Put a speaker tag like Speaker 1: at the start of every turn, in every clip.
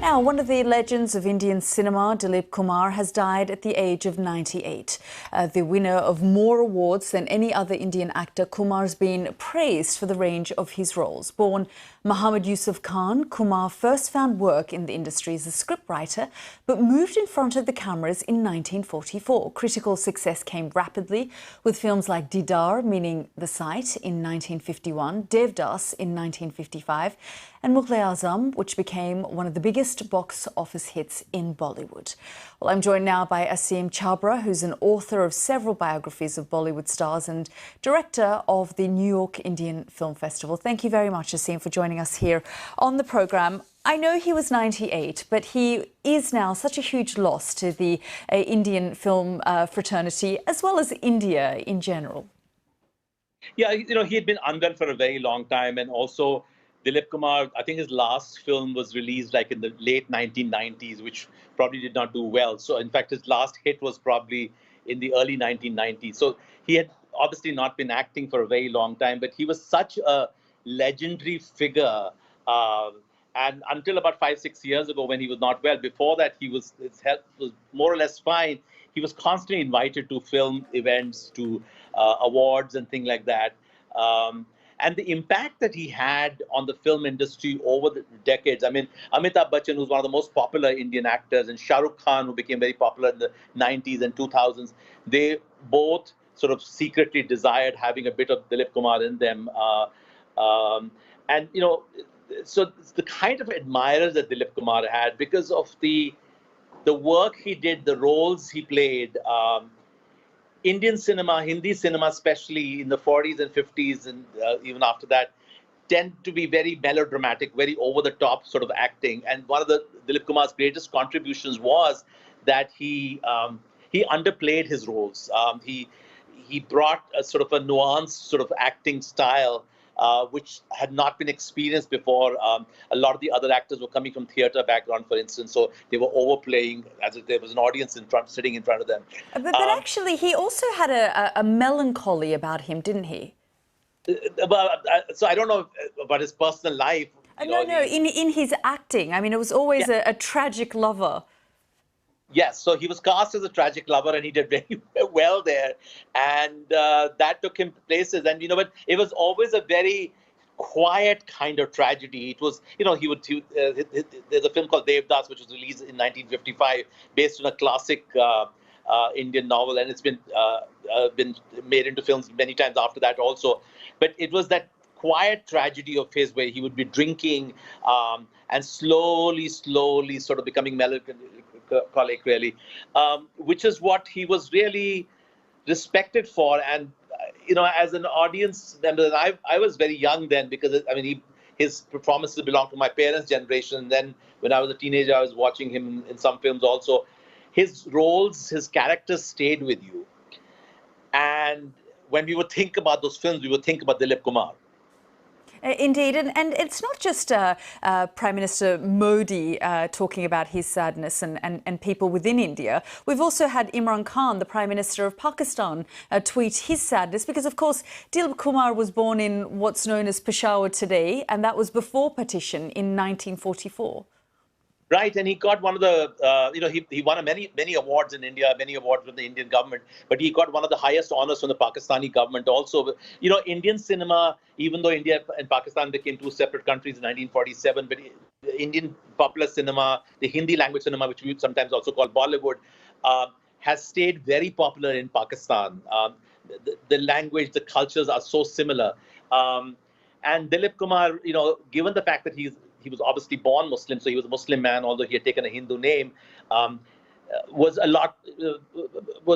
Speaker 1: Now, one of the legends of Indian cinema, Dilip Kumar, has died at the age of 98. The winner of more awards than any other Indian actor, Kumar's been praised for the range of his roles. Born Muhammad Yusuf Khan, Kumar first found work in the industry as a scriptwriter, but moved in front of the cameras in 1944. Critical success came rapidly, with films like Didar, meaning The Sight, in 1951, Devdas in 1955, and Mughal Azam, which became one of the biggest box office hits in Bollywood. Well, I'm joined now by Asim Chhabra, who's an author of several biographies of Bollywood stars and director of the New York Indian Film Festival. Thank you very much, Asim, for joining us here on the programme. I know he was 98, but he is now such a huge loss to the Indian film fraternity, as well as India in general.
Speaker 2: Yeah, he had been unwell for a very long time, and also Dilip Kumar, I think his last film was released like in the late 1990s, which probably did not do well. So in fact, his last hit was probably in the early 1990s. So he had obviously not been acting for a very long time, but he was such a legendary figure. And until about 5-6 years ago, when he was not well, before that, his health was more or less fine. He was constantly invited to film events, to awards and things like that. And the impact that he had on the film industry over the decades. I mean, Amitabh Bachchan, who's one of the most popular Indian actors, and Shah Rukh Khan, who became very popular in the 90s and 2000s, they both sort of secretly desired having a bit of Dilip Kumar in them. So the kind of admirers that Dilip Kumar had, because of the work he did, the roles he played, Indian cinema, Hindi cinema, especially in the 40s and 50s, and even after that, tend to be very melodramatic, very over-the-top sort of acting. And one of the Dilip Kumar's greatest contributions was that he underplayed his roles. He brought a sort of a nuanced sort of acting style, which had not been experienced before. A lot of the other actors were coming from theatre background, for instance, so they were overplaying as if there was an audience sitting in front of them.
Speaker 1: But actually, he also had a melancholy about him, didn't he?
Speaker 2: So I don't know about his personal life.
Speaker 1: No, in his acting. I mean, it was always a tragic lover.
Speaker 2: Yes, so he was cast as a tragic lover, and he did very well there, and that took him places. And but it was always a very quiet kind of tragedy. It was, there's a film called Devdas, which was released in 1955, based on a classic Indian novel, and it's been made into films many times after that also. But it was that quiet tragedy of his where he would be drinking and slowly sort of becoming melancholic, really, which is what he was really respected for. And as an audience member, I was very young then, because his performances belonged to my parents' generation. And then when I was a teenager, I was watching him in some films also. His roles, his characters stayed with you. And when we would think about those films, we would think about Dilip Kumar.
Speaker 1: Indeed, and it's not just Prime Minister Modi talking about his sadness and people within India. We've also had Imran Khan, the Prime Minister of Pakistan, tweet his sadness, because, of course, Dilip Kumar was born in what's known as Peshawar today, and that was before partition in 1944.
Speaker 2: Right, and he got one of the, he won many awards in India, many awards from the Indian government, but he got one of the highest honors from the Pakistani government also. Indian cinema, even though India and Pakistan became two separate countries in 1947, but the Indian popular cinema, the Hindi language cinema, which we sometimes also call Bollywood, has stayed very popular in Pakistan. The language, the cultures are so similar. And Dilip Kumar, given the fact that he was obviously born Muslim, so he was a Muslim man, although he had taken a Hindu name, was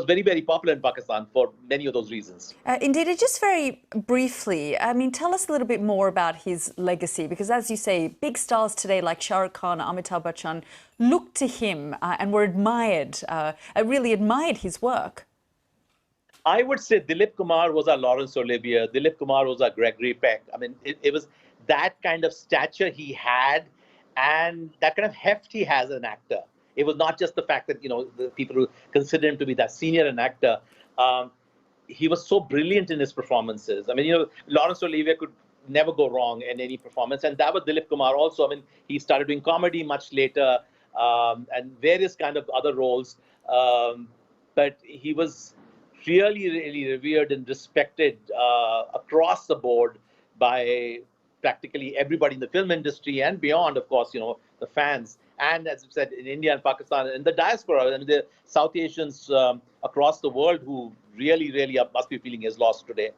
Speaker 2: very, very popular in Pakistan for many of those reasons.
Speaker 1: Indeed, just very briefly, tell us a little bit more about his legacy, because as you say, big stars today like Shah Rukh Khan, Amitabh Bachchan looked to him and were really admired his work.
Speaker 2: I would say Dilip Kumar was our Laurence Olivier. Dilip Kumar was our Gregory Peck. It was that kind of stature he had, and that kind of heft he has as an actor. It was not just the fact that, the people who consider him to be that senior an actor. He was so brilliant in his performances. Laurence Olivier could never go wrong in any performance. And that was Dilip Kumar also. I mean, he started doing comedy much later, and various kind of other roles. But he was really, really revered and respected across the board by practically everybody in the film industry and beyond, of course, the fans. And as I said, in India and Pakistan and the diaspora, I mean, the South Asians across the world who really, really must be feeling his loss today.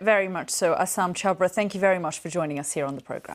Speaker 1: Very much so. Assam Chabra, thank you very much for joining us here on the programme.